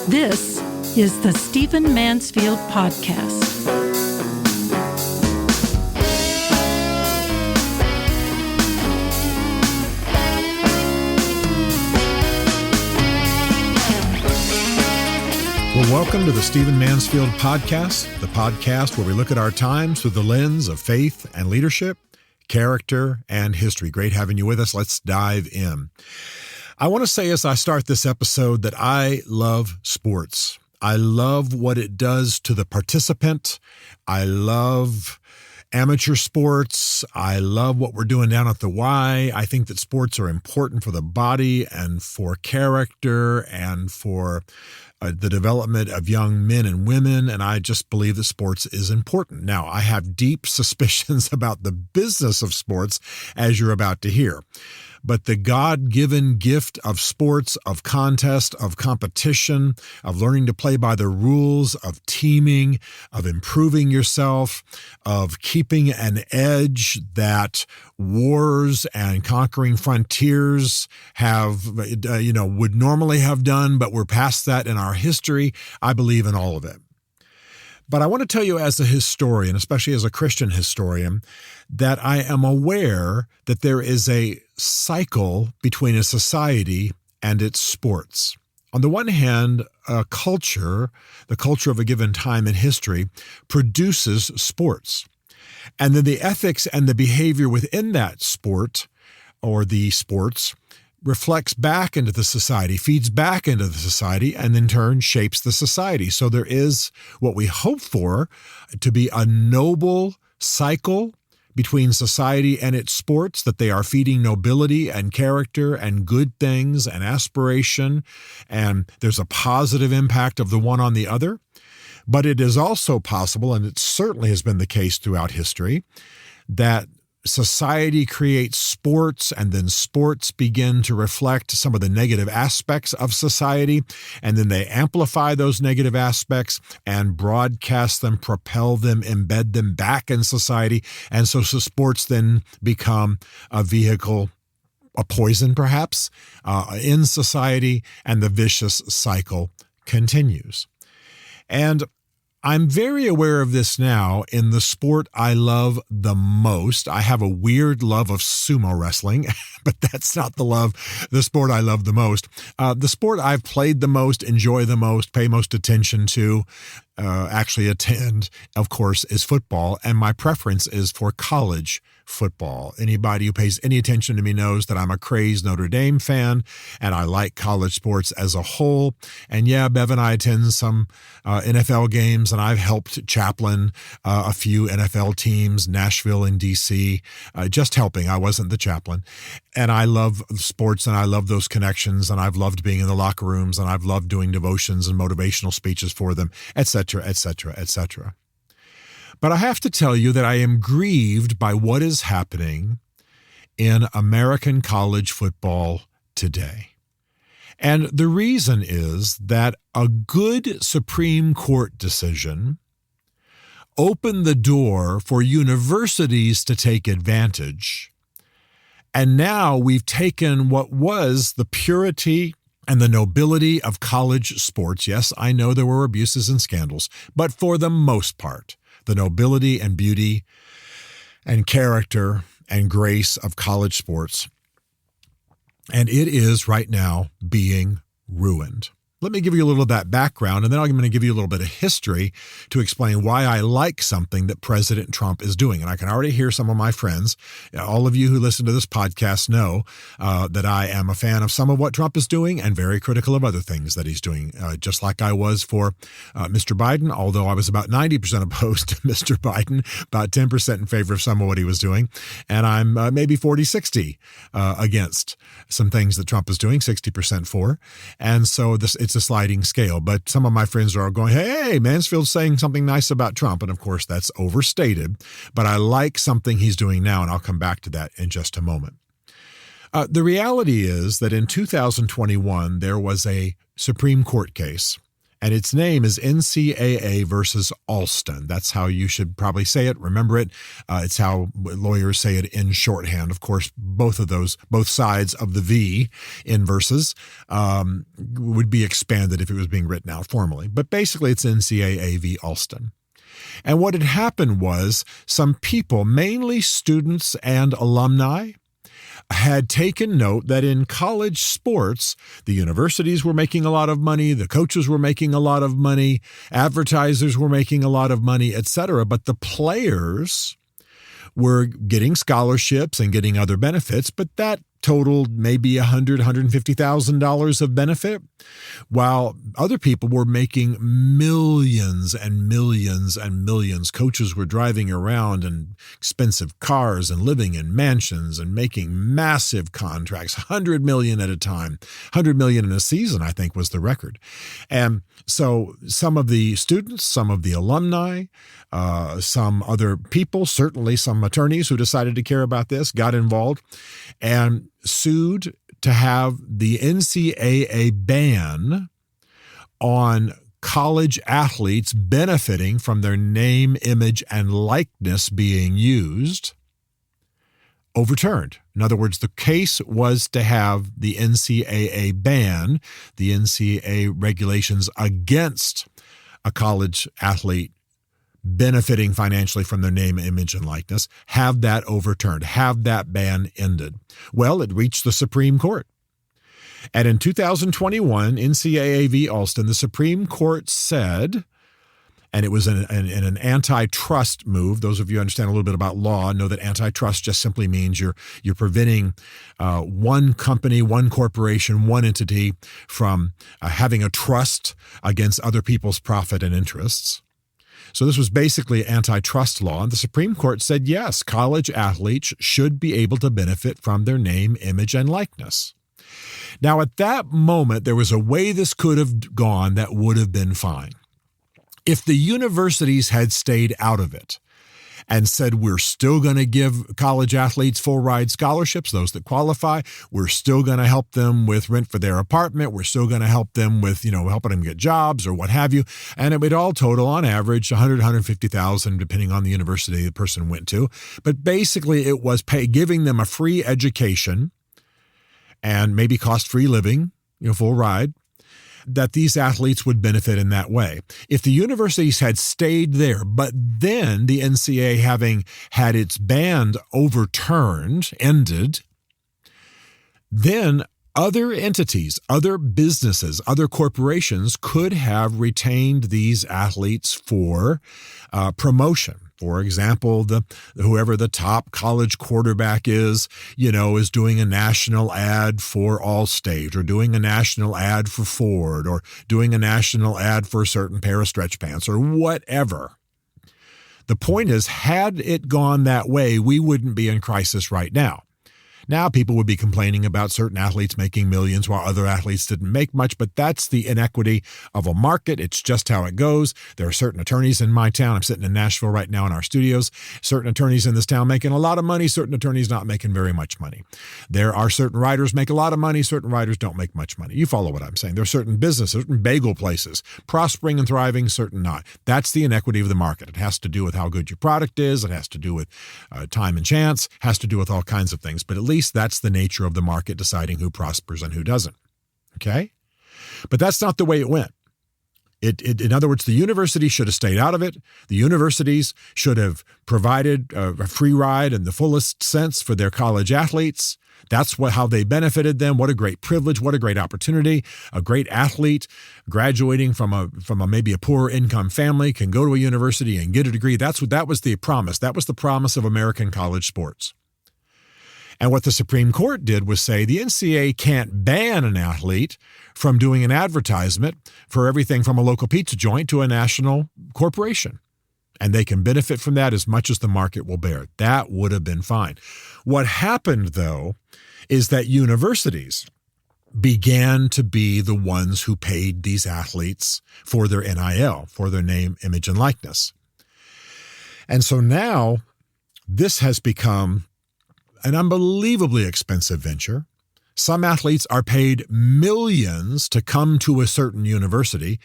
This is the Stephen Mansfield Podcast. Well, welcome to the Stephen Mansfield Podcast, the podcast where we look at our times through the lens of faith and leadership, character, and history. Great having you with us. Let's dive in. I want to say as I start this episode that I love sports. I love what it does to the participant. I love amateur sports. I love what we're doing down at the Y. I think that sports are important for the body and for character and for the development of young men and women, and I just believe that sports is important. Now, I have deep suspicions about the business of sports, as you're about to hear. But the God-given gift of sports, of contest, of competition, of learning to play by the rules, of teaming, of improving yourself, of keeping an edge that wars and conquering frontiers have, would normally have done, but we're past that in our history. I believe in all of it. But I want to tell you as a historian, especially as a Christian historian, that I am aware that there is a cycle between a society and its sports. On the one hand, a culture, the culture of a given time in history, produces sports. And then the ethics and the behavior within that sport or the sports reflects back into the society, feeds back into the society, and in turn shapes the society. So there is what we hope for to be a noble cycle between society and its sports, that they are feeding nobility and character and good things and aspiration, and there's a positive impact of the one on the other. But it is also possible, and it certainly has been the case throughout history, that society creates sports, and then sports begin to reflect some of the negative aspects of society, and then they amplify those negative aspects and broadcast them, propel them, embed them back in society. And so sports then become a vehicle, a poison perhaps, in society, and the vicious cycle continues. And I'm very aware of this now in the sport I love the most. I have a weird love of sumo wrestling, but that's not the sport I love the most. The sport I've played the most, enjoy the most, pay most attention to, actually attend, of course, is football. And my preference is for college football. Anybody who pays any attention to me knows that I'm a crazed Notre Dame fan, and I like college sports as a whole. And yeah, Bev and I attend some NFL games, and I've helped chaplain a few NFL teams, Nashville and DC, just helping. I wasn't the chaplain. And I love sports, and I love those connections, and I've loved being in the locker rooms, and I've loved doing devotions and motivational speeches for them, et cetera, et cetera, et cetera. But I have to tell you that I am grieved by what is happening in American college football today. And the reason is that a good Supreme Court decision opened the door for universities to take advantage. And now we've taken what was the purity and the nobility of college sports. Yes, I know there were abuses and scandals, but for the most part, the nobility and beauty and character and grace of college sports. And it is right now being ruined. Let me give you a little of that background, and then I'm going to give you a little bit of history to explain why I like something that President Trump is doing. And I can already hear some of my friends, all of you who listen to this podcast know that I am a fan of some of what Trump is doing and very critical of other things that he's doing, just like I was for Mr. Biden, although I was about 90% opposed to Mr. Biden, about 10% in favor of some of what he was doing. And I'm maybe 40-60 against some things that Trump is doing, 60% for. And so it's a sliding scale. But some of my friends are going, hey, Mansfield's saying something nice about Trump. And of course, that's overstated. But I like something he's doing now, and I'll come back to that in just a moment. The reality is that in 2021, there was a Supreme Court case And its name is NCAA versus Alston. That's how you should probably say it. Remember it. It's how lawyers say it in shorthand. Of course, both sides of the V in versus would be expanded if it was being written out formally. But basically, it's NCAA v. Alston. And what had happened was some people, mainly students and alumni, had taken note that in college sports, the universities were making a lot of money, the coaches were making a lot of money, advertisers were making a lot of money, etc. But the players were getting scholarships and getting other benefits, but that totaled maybe $100,000, $150,000 of benefit, while other people were making millions and millions and millions. Coaches were driving around in expensive cars and living in mansions and making massive contracts, $100 million at a time, $100 million in a season, I think was the record. And so some of the students, some of the alumni, some other people, certainly some attorneys who decided to care about this, got involved and sued to have the NCAA ban on college athletes benefiting from their name, image, and likeness being used overturned. In other words, the case was to have the NCAA ban, the NCAA regulations against a college athlete benefiting financially from their name, image, and likeness, have that overturned, have that ban ended. Well, it reached the Supreme Court. And in 2021, NCAA v. Alston, the Supreme Court said, and it was in an antitrust move. Those of you who understand a little bit about law know that antitrust just simply means you're preventing one company, one corporation, one entity from having a trust against other people's profit and interests. So this was basically antitrust law, and the Supreme Court said, yes, college athletes should be able to benefit from their name, image, and likeness. Now, at that moment, there was a way this could have gone that would have been fine. If the universities had stayed out of it and said, we're still going to give college athletes full ride scholarships, those that qualify, we're still going to help them with rent for their apartment, we're still going to help them with, helping them get jobs or what have you, and it would all total on average $100,000, $150,000, depending on the university the person went to. But basically it was giving them a free education and maybe cost-free living, full ride, that these athletes would benefit in that way. If the universities had stayed there, but then the NCAA having had its ban overturned, ended, then other entities, other businesses, other corporations could have retained these athletes for promotion. For example, whoever the top college quarterback is doing a national ad for Allstate or doing a national ad for Ford or doing a national ad for a certain pair of stretch pants or whatever. The point is, had it gone that way, we wouldn't be in crisis right now. Now people would be complaining about certain athletes making millions while other athletes didn't make much, but that's the inequity of a market. It's just how it goes. There are certain attorneys in my town. I'm sitting in Nashville right now in our studios. Certain attorneys in this town making a lot of money, certain attorneys not making very much money. There are certain writers make a lot of money, certain writers don't make much money. You follow what I'm saying. There are certain businesses, certain bagel places, prospering and thriving, certain not. That's the inequity of the market. It has to do with how good your product is. It has to do with time and chance, has to do with all kinds of things. But at least that's the nature of the market deciding who prospers and who doesn't. Okay? But that's not the way it went. In other words, the university should have stayed out of it. The universities should have provided a free ride in the fullest sense for their college athletes. That's how they benefited them. What a great privilege. What a great opportunity. A great athlete graduating from a maybe a poorer income family can go to a university and get a degree. That was the promise. That was the promise of American college sports. And what the Supreme Court did was say the NCAA can't ban an athlete from doing an advertisement for everything from a local pizza joint to a national corporation. And they can benefit from that as much as the market will bear. That would have been fine. What happened, though, is that universities began to be the ones who paid these athletes for their NIL, for their name, image, and likeness. And so now this has become an unbelievably expensive venture. Some athletes are paid millions to come to a certain university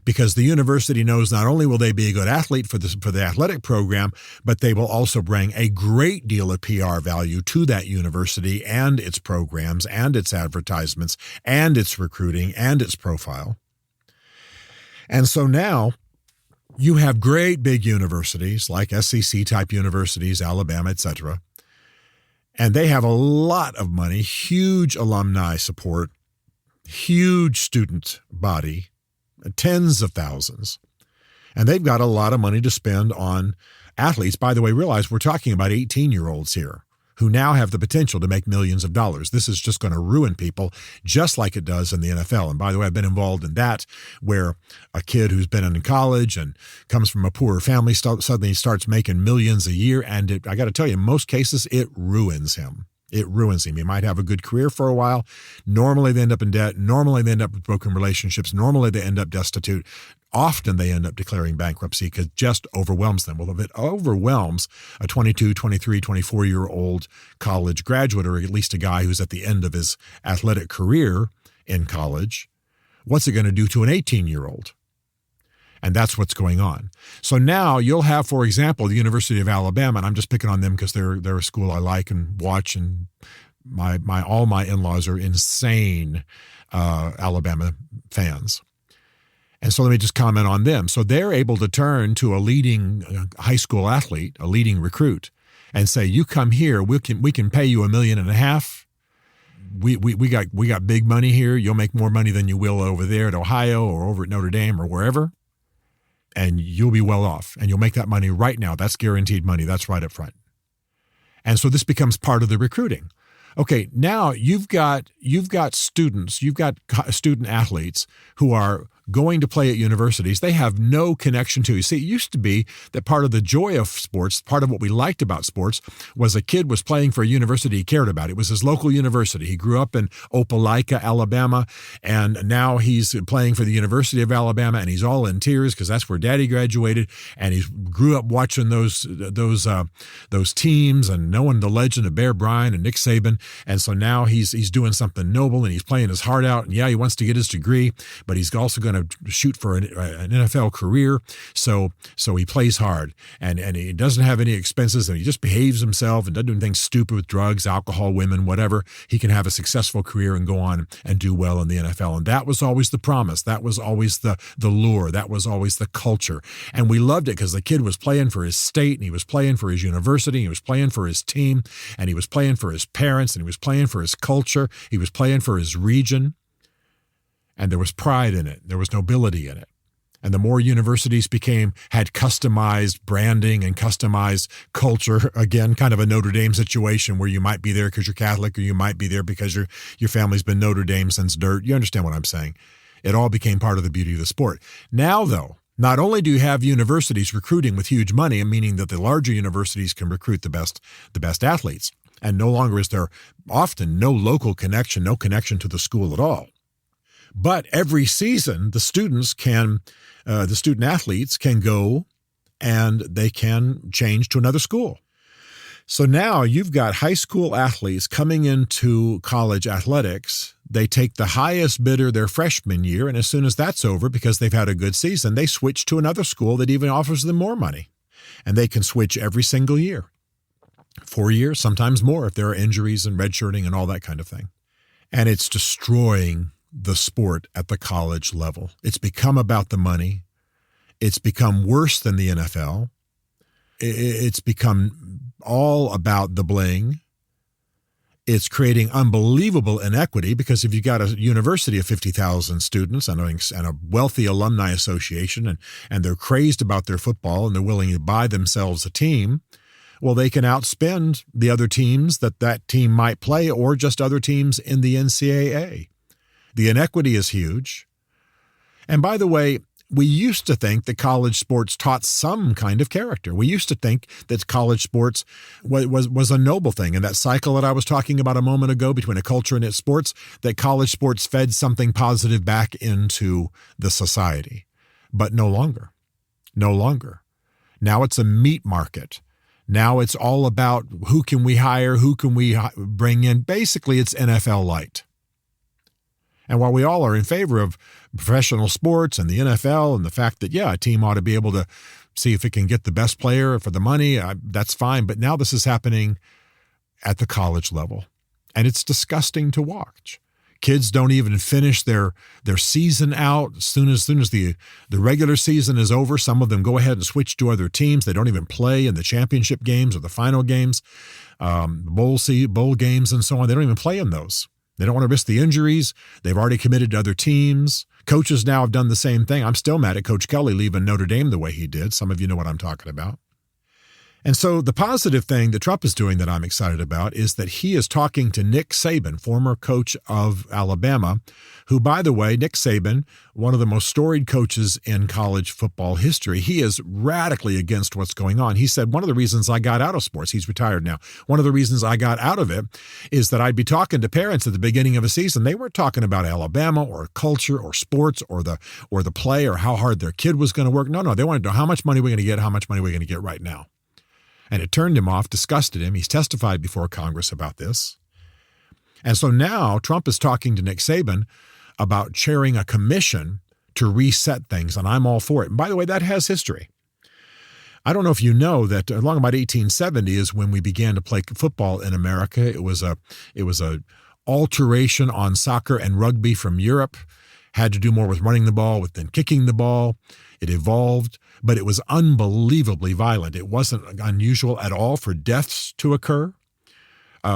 because the university knows not only will they be a good athlete for the athletic program, but they will also bring a great deal of PR value to that university and its programs and its advertisements and its recruiting and its profile. And so now you have great big universities like SEC-type universities, Alabama, etc., and they have a lot of money, huge alumni support, huge student body, tens of thousands. And they've got a lot of money to spend on athletes. By the way, realize we're talking about 18-year-olds here who now have the potential to make millions of dollars. This is just going to ruin people just like it does in the NFL. And by the way, I've been involved in that, where a kid who's been in college and comes from a poorer family suddenly starts making millions a year. And I got to tell you, in most cases, it ruins him. It ruins him. He might have a good career for a while. Normally they end up in debt. Normally they end up with broken relationships. Normally they end up destitute. Often they end up declaring bankruptcy because it just overwhelms them. Well, if it overwhelms a 22, 23, 24-year-old college graduate, or at least a guy who's at the end of his athletic career in college, what's it going to do to an 18-year-old? And that's what's going on. So now you'll have, for example, the University of Alabama, and I'm just picking on them because they're a school I like and watch, and all my in-laws are insane Alabama fans. And so let me just comment on them. So they're able to turn to a leading high school athlete, a leading recruit, and say, "You come here, we can pay you $1.5 million. We got big money here. You'll make more money than you will over there at Ohio or over at Notre Dame or wherever, and you'll be well off. And you'll make that money right now. That's guaranteed money. That's right up front." And so this becomes part of the recruiting. Okay, now you've got students, you've got student athletes who are going to play at universities they have no connection to. You see, it used to be that part of the joy of sports, part of what we liked about sports, was a kid was playing for a university he cared about. It was his local university. He grew up in Opelika, Alabama, and now he's playing for the University of Alabama, and he's all in tears because that's where Daddy graduated, and he grew up watching those teams and knowing the legend of Bear Bryant and Nick Saban, and so now he's doing something noble, and he's playing his heart out, and yeah, he wants to get his degree, but he's also going to shoot for an NFL career. So he plays hard, and he doesn't have any expenses, and he just behaves himself and doesn't do anything stupid with drugs, alcohol, women, whatever. He can have a successful career and go on and do well in the NFL. And that was always the promise. That was always the lure. That was always the culture. And we loved it because the kid was playing for his state, and he was playing for his university, and he was playing for his team, and he was playing for his parents, and he was playing for his culture. He was playing for his region. And there was pride in it. There was nobility in it. And the more universities had customized branding and customized culture, again, kind of a Notre Dame situation where you might be there because you're Catholic, or you might be there because your family's been Notre Dame since dirt. You understand what I'm saying? It all became part of the beauty of the sport. Now, though, not only do you have universities recruiting with huge money, meaning that the larger universities can recruit the best athletes, and no longer is there often no local connection, no connection to the school at all. But every season, the student athletes can go and they can change to another school. So now you've got high school athletes coming into college athletics. They take the highest bidder their freshman year, and as soon as that's over, because they've had a good season, they switch to another school that even offers them more money. And they can switch every single year. 4 years, sometimes more if there are injuries and redshirting and all that kind of thing. And it's destroying the sport at the college level. It's become about the money. It's become worse than the NFL. It's become all about the bling. It's creating unbelievable inequity because if you've got a university of 50,000 students and a wealthy alumni association and they're crazed about their football and they're willing to buy themselves a team, well, they can outspend the other teams that team might play or just other teams in the NCAA. The inequity is huge. And by the way, we used to think that college sports taught some kind of character. We used to think that college sports was a noble thing. And that cycle that I was talking about a moment ago between a culture and its sports, that college sports fed something positive back into the society. But no longer. No longer. Now it's a meat market. Now it's all about who can we hire, who can we bring in. Basically, it's NFL light. And while we all are in favor of professional sports and the NFL and the fact that, a team ought to be able to see if it can get the best player for the money, that's fine. But now this is happening at the college level, and it's disgusting to watch. Kids don't even finish their season out. As soon as the regular season is over, some of them go ahead and switch to other teams. They don't even play in the championship games or the final games, bowl games and so on. They don't even play in those. They don't want to risk the injuries. They've already committed to other teams. Coaches now have done the same thing. I'm still mad at Coach Kelly leaving Notre Dame the way he did. Some of you know what I'm talking about. And so the positive thing that Trump is doing that I'm excited about is that he is talking to Nick Saban, former coach of Alabama, who, by the way, Nick Saban, one of the most storied coaches in college football history, he is radically against what's going on. He said, one of the reasons I got out of sports, he's retired now, one of the reasons I got out of it is that I'd be talking to parents at the beginning of a season. They weren't talking about Alabama or culture or sports or the play or how hard their kid was going to work. No, they wanted to know how much money we're going to get, how much money we're going to get right now. And it turned him off, disgusted him. He's testified before Congress about this. And so now Trump is talking to Nick Saban about chairing a commission to reset things, and I'm all for it. And by the way, that has history. I don't know if you know that along about 1870 is when we began to play football in America. It was a alteration on soccer and rugby from Europe. Had to do more with running the ball than kicking the ball. It evolved, but it was unbelievably violent. It wasn't unusual at all for deaths to occur.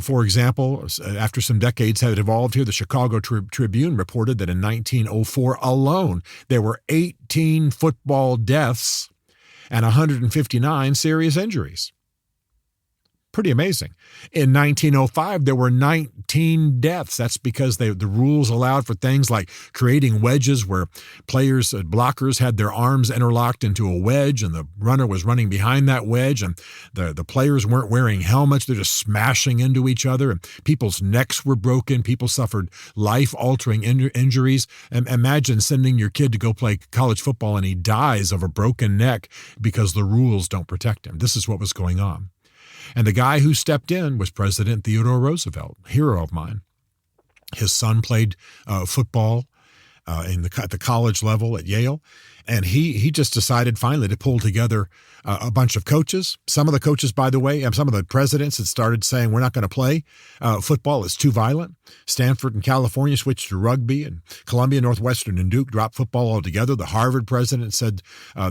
For example, after some decades had evolved here, the Chicago Tribune reported that in 1904 alone, there were 18 football deaths and 159 serious injuries. Pretty amazing. In 1905, there were 19 deaths. That's because the rules allowed for things like creating wedges where blockers had their arms interlocked into a wedge and the runner was running behind that wedge and the players weren't wearing helmets. They're just smashing into each other and people's necks were broken. People suffered life-altering injuries. And imagine sending your kid to go play college football and he dies of a broken neck because the rules don't protect him. This is what was going on. And the guy who stepped in was President Theodore Roosevelt, a hero of mine. His son played football at the college level at Yale. And he just decided finally to pull together a bunch of coaches. Some of the coaches, by the way, some of the presidents had started saying, we're not going to play football. It's too violent. Stanford and California switched to rugby, and Columbia, Northwestern, and Duke dropped football altogether. The Harvard president said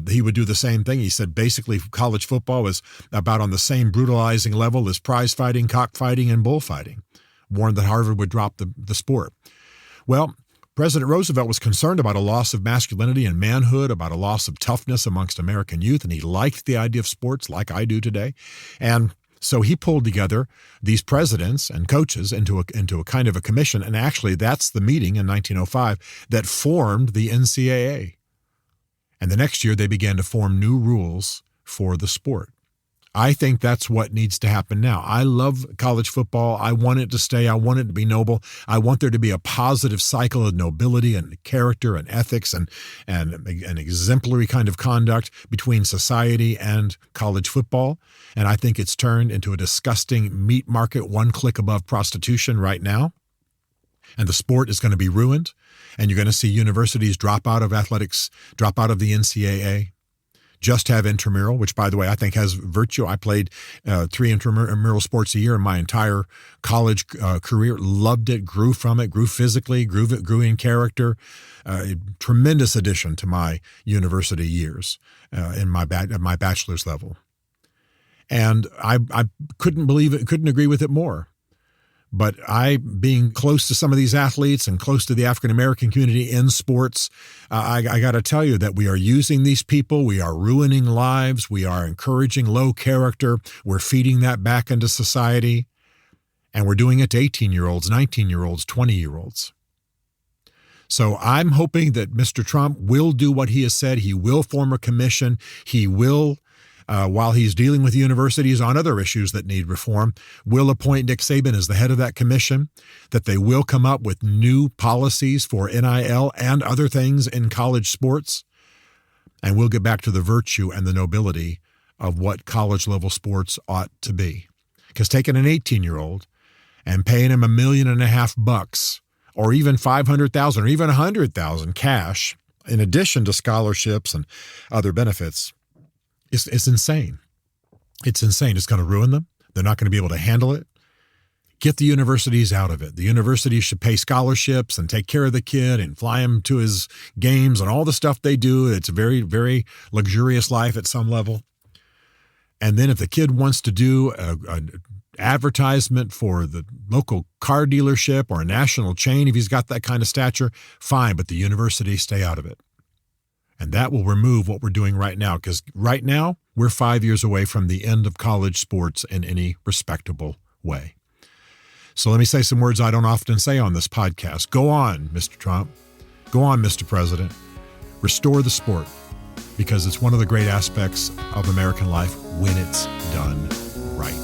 he would do the same thing. He said basically college football was about on the same brutalizing level as prize fighting, cockfighting, and bullfighting. Warned that Harvard would drop the sport. Well, President Roosevelt was concerned about a loss of masculinity and manhood, about a loss of toughness amongst American youth, and he liked the idea of sports like I do today. And so he pulled together these presidents and coaches into a kind of a commission, and actually that's the meeting in 1905 that formed the NCAA. And the next year they began to form new rules for the sport. I think that's what needs to happen now. I love college football. I want it to stay. I want it to be noble. I want there to be a positive cycle of nobility and character and ethics and an exemplary kind of conduct between society and college football. And I think it's turned into a disgusting meat market, one click above prostitution right now. And the sport is going to be ruined. And you're going to see universities drop out of athletics, drop out of the NCAA. Just have intramural, which, by the way, I think has virtue. I played 3 intramural sports a year in my entire college career. Loved it, grew from it, grew physically, grew in character. A tremendous addition to my university years at my bachelor's level. And I couldn't believe it, couldn't agree with it more. But being close to some of these athletes and close to the African-American community in sports, I got to tell you that we are using these people. We are ruining lives. We are encouraging low character. We're feeding that back into society. And we're doing it to 18-year-olds, 19-year-olds, 20-year-olds. So I'm hoping that Mr. Trump will do what he has said. He will form a commission. He will, while he's dealing with universities on other issues that need reform, will appoint Nick Saban as the head of that commission, that they will come up with new policies for NIL and other things in college sports, and we'll get back to the virtue and the nobility of what college-level sports ought to be. Because taking an 18-year-old and paying him $1.5 million or even $500,000 or even $100,000 cash, in addition to scholarships and other benefits, it's insane. It's insane. It's going to ruin them. They're not going to be able to handle it. Get the universities out of it. The universities should pay scholarships and take care of the kid and fly him to his games and all the stuff they do. It's a very, very luxurious life at some level. And then if the kid wants to do an advertisement for the local car dealership or a national chain, if he's got that kind of stature, fine, but the universities stay out of it. And that will remove what we're doing right now, because right now we're 5 years away from the end of college sports in any respectable way. So let me say some words I don't often say on this podcast. Go on, Mr. Trump. Go on, Mr. President. Restore the sport, because it's one of the great aspects of American life when it's done right.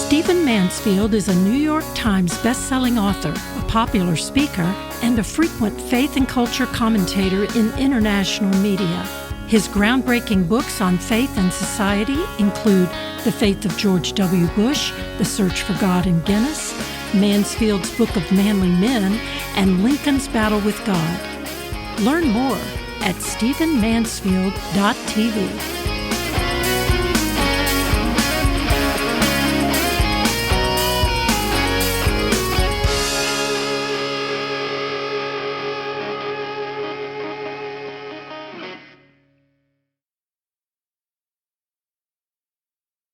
Stephen Mansfield is a New York Times best-selling author, a popular speaker, and a frequent faith and culture commentator in international media. His groundbreaking books on faith and society include The Faith of George W. Bush, The Search for God in Guinness, Mansfield's Book of Manly Men, and Lincoln's Battle with God. Learn more at stephenmansfield.tv.